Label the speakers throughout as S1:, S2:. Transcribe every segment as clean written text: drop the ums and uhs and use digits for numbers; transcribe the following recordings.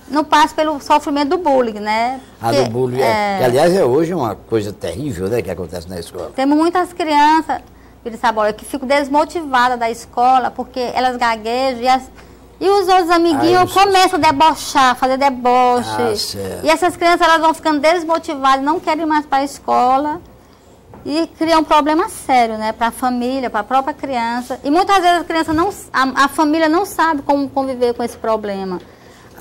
S1: não passa pelo sofrimento do bullying, né?
S2: Do bullying, que aliás é hoje uma coisa terrível, né, que acontece na escola.
S1: Temos muitas crianças, que ficam desmotivadas da escola porque elas gaguejam e os outros amiguinhos começam a debochar, fazer deboche. E essas crianças elas vão ficando desmotivadas, não querem mais para a escola e cria um problema sério, né, para a família, para a própria criança. E muitas vezes a criança a família não sabe como conviver com esse problema.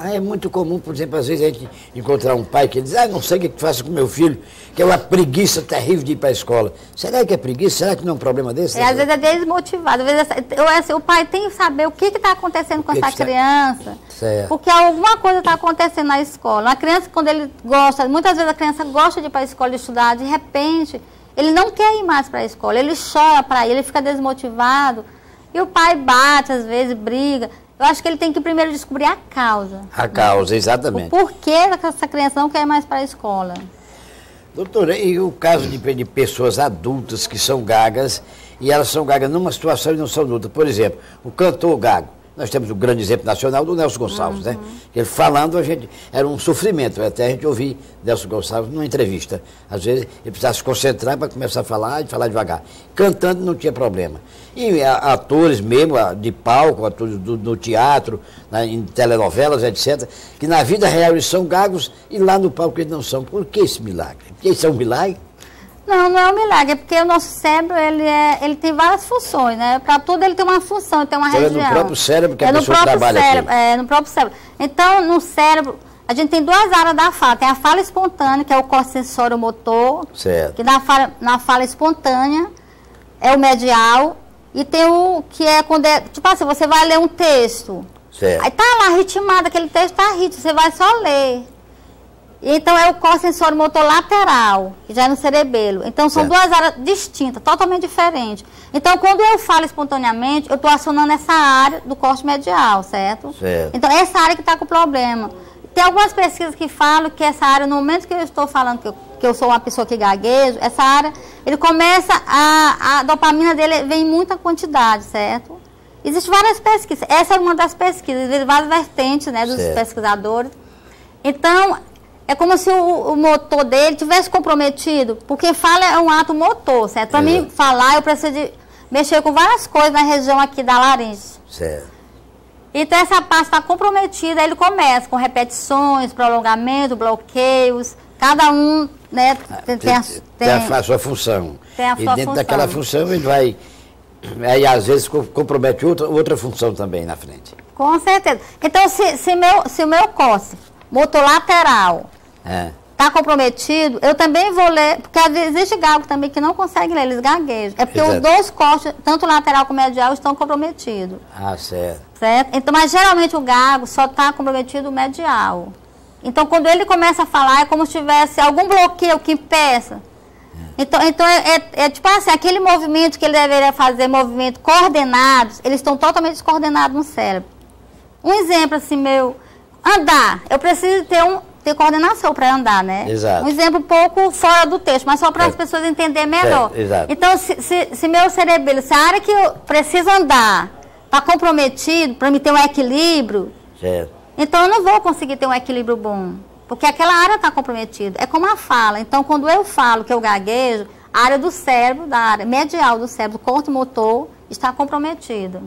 S2: É muito comum, por exemplo, às vezes a gente encontrar um pai que diz, não sei o que faço com meu filho, que é uma preguiça terrível de ir para a escola. Será que é preguiça? Será que não é um problema desse?
S1: Às vezes é desmotivado. Às vezes, o pai tem que saber o que está acontecendo com essa criança.
S2: Certo.
S1: Porque alguma coisa está acontecendo na escola. Uma criança, quando ele gosta, muitas vezes a criança gosta de ir para a escola estudar, de repente, ele não quer ir mais para a escola, ele chora para ir, ele fica desmotivado. E o pai bate, às vezes, briga. Eu acho que ele tem que primeiro descobrir a causa.
S2: A causa, exatamente.
S1: O porquê essa criança não quer ir mais para a escola.
S2: Doutora, e o caso de pessoas adultas que são gagas, e elas são gagas numa situação e não são adultas? Por exemplo, o cantor gago. Nós temos o grande exemplo nacional do Nelson Gonçalves, né? Ele falando, era um sofrimento, até a gente ouvir Nelson Gonçalves numa entrevista. Às vezes ele precisava se concentrar para começar a falar e falar devagar. Cantando não tinha problema. E atores mesmo, de palco, atores do teatro, em telenovelas, etc., que na vida real eles são gagos e lá no palco eles não são. Por que esse milagre? Porque isso é um milagre?
S1: Não, não é um milagre, é porque o nosso cérebro, ele tem várias funções, né? Para tudo ele tem uma função, tem uma região.
S2: É no próprio cérebro que a pessoa trabalha aqui.
S1: É no próprio cérebro. Então, no cérebro, a gente tem duas áreas da fala. Tem a fala espontânea, que é o corte sensório-motor, que na fala espontânea é o medial, e tem o que é quando tipo assim, você vai ler um texto, aí tá lá ritmado, aquele texto tá ritmo, você vai só ler. Então, é o corte sensório-motor lateral, que já é no cerebelo. Então, são duas áreas distintas, totalmente diferentes. Então, quando eu falo espontaneamente, eu estou acionando essa área do corte medial, certo? Então, essa área que está com problema. Tem algumas pesquisas que falam que essa área, no momento que eu estou falando que eu sou uma pessoa que gaguejo, essa área, ele começa, a dopamina dele vem em muita quantidade, certo? Existem várias pesquisas. Essa é uma das pesquisas, existem várias vertentes, né, dos pesquisadores. Então, é como se o motor dele tivesse comprometido, porque fala é um ato motor, certo? Para mim falar, eu preciso de mexer com várias coisas na região aqui da laringe. Então essa parte está comprometida, aí ele começa com repetições, prolongamento, bloqueios, cada um, né, tem
S2: a sua função.
S1: Tem a sua função.
S2: E dentro daquela função ele vai, aí às vezes compromete outra função também na frente.
S1: Com certeza. Então se o meu corte motor lateral está comprometido, eu também vou ler, porque existe gago também que não consegue ler, eles gaguejam. É porque os dois cortes, tanto lateral como medial, estão comprometidos.
S2: Certo.
S1: Então, mas geralmente o gago só está comprometido o medial. Então, quando ele começa a falar, é como se tivesse algum bloqueio que impeça. Então é tipo assim, aquele movimento que ele deveria fazer, movimento coordenados, eles estão totalmente descoordenados no cérebro. Um exemplo assim, andar, eu preciso ter coordenação para andar, né?
S2: Exato.
S1: Um exemplo um pouco fora do texto, mas só para as pessoas entenderem melhor. Então, se meu cerebelo, se a área que eu preciso andar está comprometido para me ter um equilíbrio, então eu não vou conseguir ter um equilíbrio bom, porque aquela área está comprometida. É como a fala. Então, quando eu falo que eu gaguejo, a área do cérebro, da área medial do cérebro, do corte motor, está comprometida.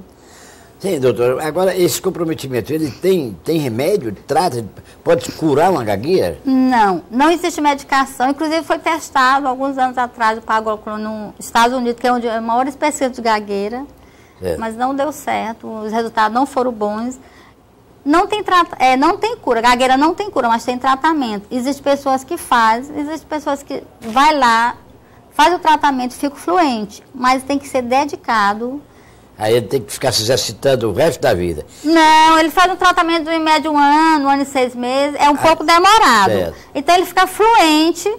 S2: Sim, doutor. Agora, esse comprometimento, ele tem remédio? Trata? Pode curar uma gagueira?
S1: Não existe medicação. Inclusive, foi testado alguns anos atrás o Pagoclon nos Estados Unidos, que é onde é a maior espécie de gagueira, mas não deu certo, os resultados não foram bons. Não tem cura, gagueira não tem cura, mas tem tratamento. Existem pessoas que fazem, existem pessoas que vai lá, faz o tratamento, fica fluente, mas tem que ser dedicado.
S2: Aí ele tem que ficar se exercitando o resto da vida.
S1: Não, ele faz um tratamento em média um ano e 6 meses, é um pouco demorado. Então ele fica fluente,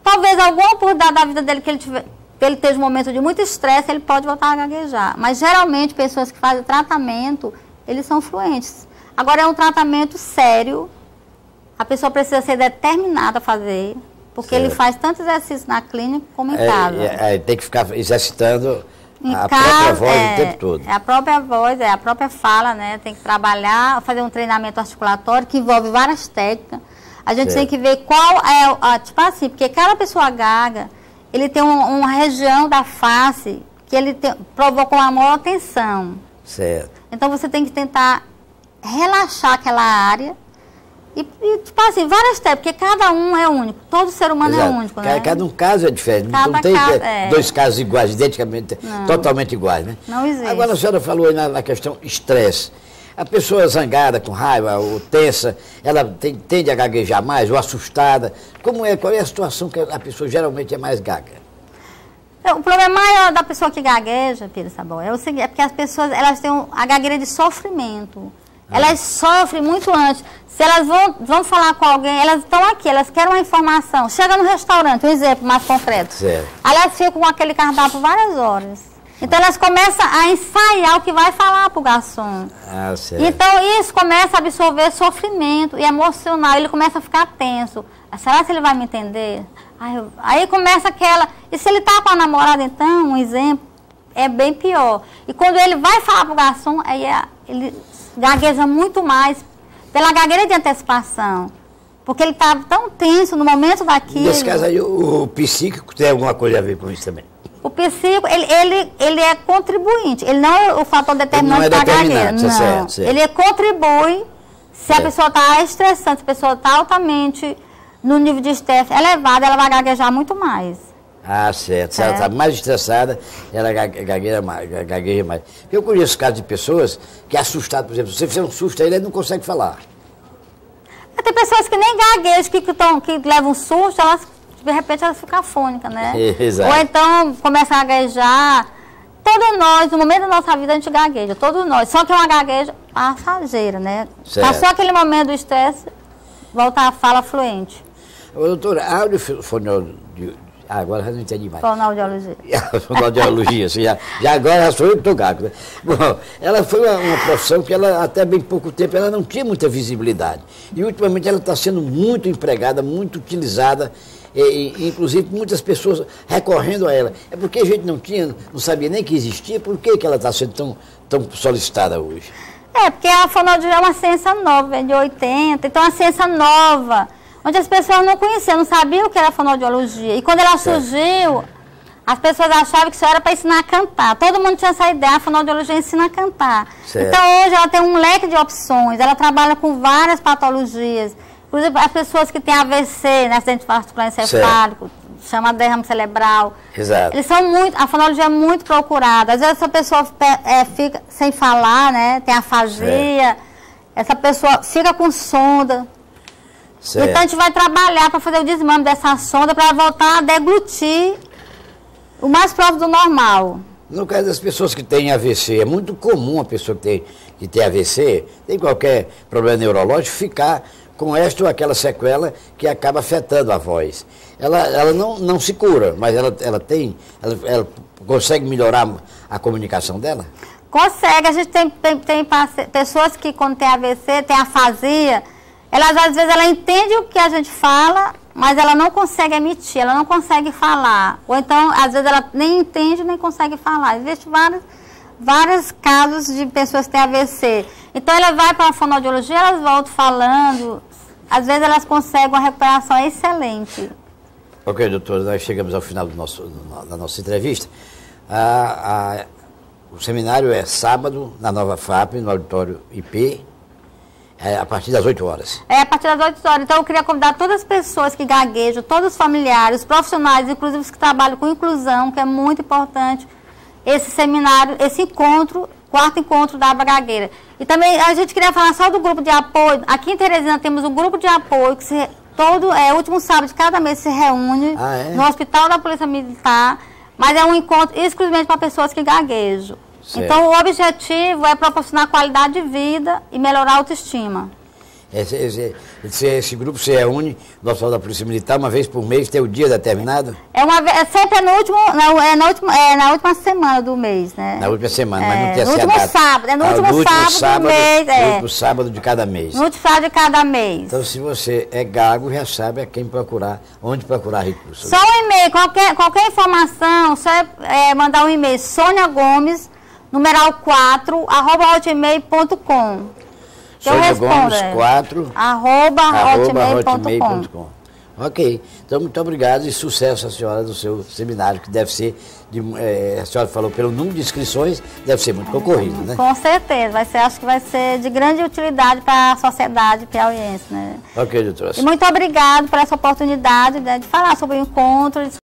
S1: talvez alguma oportunidade da vida dele que ele esteja um momento de muito estresse, ele pode voltar a gaguejar. Mas geralmente pessoas que fazem tratamento, eles são fluentes. Agora é um tratamento sério, a pessoa precisa ser determinada a fazer, porque ele faz tanto exercício na clínica como em casa.
S2: Tem que ficar exercitando A própria voz o tempo todo.
S1: É a própria voz, é a própria fala, né? Tem que trabalhar, fazer um treinamento articulatório que envolve várias técnicas. A gente tem que ver qual é, tipo assim, porque cada pessoa gaga, ele tem uma região da face que ele provoca uma maior tensão.
S2: Certo.
S1: Então você tem que tentar relaxar aquela área e tipo assim, várias técnicas, porque cada um é único, todo ser humano é único, né?
S2: Cada um caso é diferente, não tem dois casos iguais, identicamente, totalmente iguais, né?
S1: Não existe.
S2: Agora a senhora falou aí na questão estresse. A pessoa zangada, com raiva ou tensa, ela tende a gaguejar mais ou assustada. Qual é a situação que a pessoa geralmente é mais gaga?
S1: O problema maior da pessoa que gagueja, Pedro Sabão, é o seguinte, é porque as pessoas, elas têm a gagueira de sofrimento. Elas sofrem muito antes. Se elas vão falar com alguém, elas estão aqui, elas querem uma informação. Chega no restaurante, um exemplo mais concreto.
S2: Certo.
S1: Elas ficam com aquele cardápio várias horas. Então elas começam a ensaiar o que vai falar para o garçom.
S2: Certo.
S1: Então isso começa a absorver sofrimento e emocional. Ele começa a ficar tenso. Será que ele vai me entender? Aí começa aquela... E se ele está com a namorada, então, um exemplo, é bem pior. E quando ele vai falar para o garçom, aí ele gagueja muito mais pela gagueira de antecipação. Porque ele está tão tenso no momento daquilo.
S2: Nesse caso aí, o psíquico tem alguma coisa a ver com isso também?
S1: O psíquico, ele é contribuinte. Ele não é o fator determinante da gagueira. Não.
S2: Certo.
S1: Ele contribui se a pessoa está estressante, se a pessoa está altamente no nível de estresse elevado, ela vai gaguejar muito mais.
S2: Certo. Se ela está mais estressada, ela gagueja mais. Eu conheço casos de pessoas que assustadas, por exemplo, se você fizer um susto, ele não consegue falar.
S1: Tem pessoas que nem gaguejam, que levam um susto, de repente elas ficam afônicas, né?
S2: Exato.
S1: Ou então começam a gaguejar. Todos nós, no momento da nossa vida, a gente gagueja, todos nós. Só que é uma gagueja passageira, né?
S2: Certo.
S1: Passou aquele momento do estresse, volta a fala fluente.
S2: Doutora, a audiofonologia... agora já não entendi mais.
S1: Fonoaudiologia.
S2: Fonoaudiologia, já agora sou eu que estou gago, né? Bom, ela foi uma profissão que ela, até bem pouco tempo, ela não tinha muita visibilidade. E ultimamente ela está sendo muito empregada, muito utilizada, inclusive muitas pessoas recorrendo a ela. É porque a gente não sabia nem que existia, por que ela está sendo tão solicitada hoje?
S1: Porque a fonoaudiologia é uma ciência nova, é de 80, então é uma ciência nova, onde as pessoas não conheciam, não sabiam o que era fonoaudiologia. E quando ela surgiu, as pessoas achavam que isso era para ensinar a cantar. Todo mundo tinha essa ideia, a fonoaudiologia ensina a cantar.
S2: Certo.
S1: Então hoje ela tem um leque de opções, ela trabalha com várias patologias. Inclusive as pessoas que têm AVC, né, acidente vascular encefálico, chama derrame cerebral.
S2: Exato.
S1: A fonoaudiologia é muito procurada. Às vezes essa pessoa fica sem falar, né, tem afasia, essa pessoa fica com sonda.
S2: Certo.
S1: Então a gente vai trabalhar para fazer o desmame dessa sonda para voltar a deglutir o mais próximo do normal.
S2: No caso das pessoas que têm AVC, é muito comum a pessoa que tem AVC, tem qualquer problema neurológico, ficar com esta ou aquela sequela que acaba afetando a voz. Ela não se cura, mas ela consegue melhorar a comunicação dela?
S1: Consegue. A gente tem pessoas que quando tem AVC, tem afasia, às vezes ela entende o que a gente fala, mas ela não consegue emitir, ela não consegue falar. Ou então, às vezes ela nem entende, nem consegue falar. Existem vários casos de pessoas que têm AVC. Então ela vai para a fonoaudiologia, elas voltam falando, às vezes elas conseguem uma recuperação excelente.
S2: Ok, doutora, nós chegamos ao final da nossa entrevista. O seminário é sábado, na Nova FAP, no auditório IP, a partir das 8 horas. A
S1: partir das 8 horas. Então eu queria convidar todas as pessoas que gaguejam, todos os familiares, os profissionais, inclusive os que trabalham com inclusão, que é muito importante, esse seminário, esse encontro, quarto encontro da gagueira. E também a gente queria falar só do grupo de apoio. Aqui em Teresina temos um grupo de apoio que último sábado de cada mês se reúne no Hospital da Polícia Militar, mas é um encontro exclusivamente para pessoas que gaguejam. Certo. Então o objetivo é proporcionar qualidade de vida e melhorar a autoestima.
S2: Esse grupo se reúne no Hospital da Polícia Militar uma vez por mês, tem o dia determinado?
S1: Sempre na última semana do mês, né?
S2: Na última semana, mas não tem
S1: no último sábado, no último sábado do mês.
S2: No último sábado de cada mês.
S1: No último sábado de cada mês.
S2: Então, se você é gago, já sabe a quem procurar, onde procurar recursos.
S1: Só um e-mail, qualquer informação, só mandar um e-mail, Sônia Gomes, numeral 4, @hotmail.com.
S2: Sônia Gomes 4,
S1: @hotmail.com.
S2: Ok, então muito obrigado e sucesso à senhora do seu seminário, que deve ser, a senhora falou pelo número de inscrições, deve ser muito concorrido, né?
S1: Com certeza, acho que vai ser de grande utilidade para a sociedade piauiense, né?
S2: Ok, doutora.
S1: E muito obrigado por essa oportunidade, né, de falar sobre o encontro,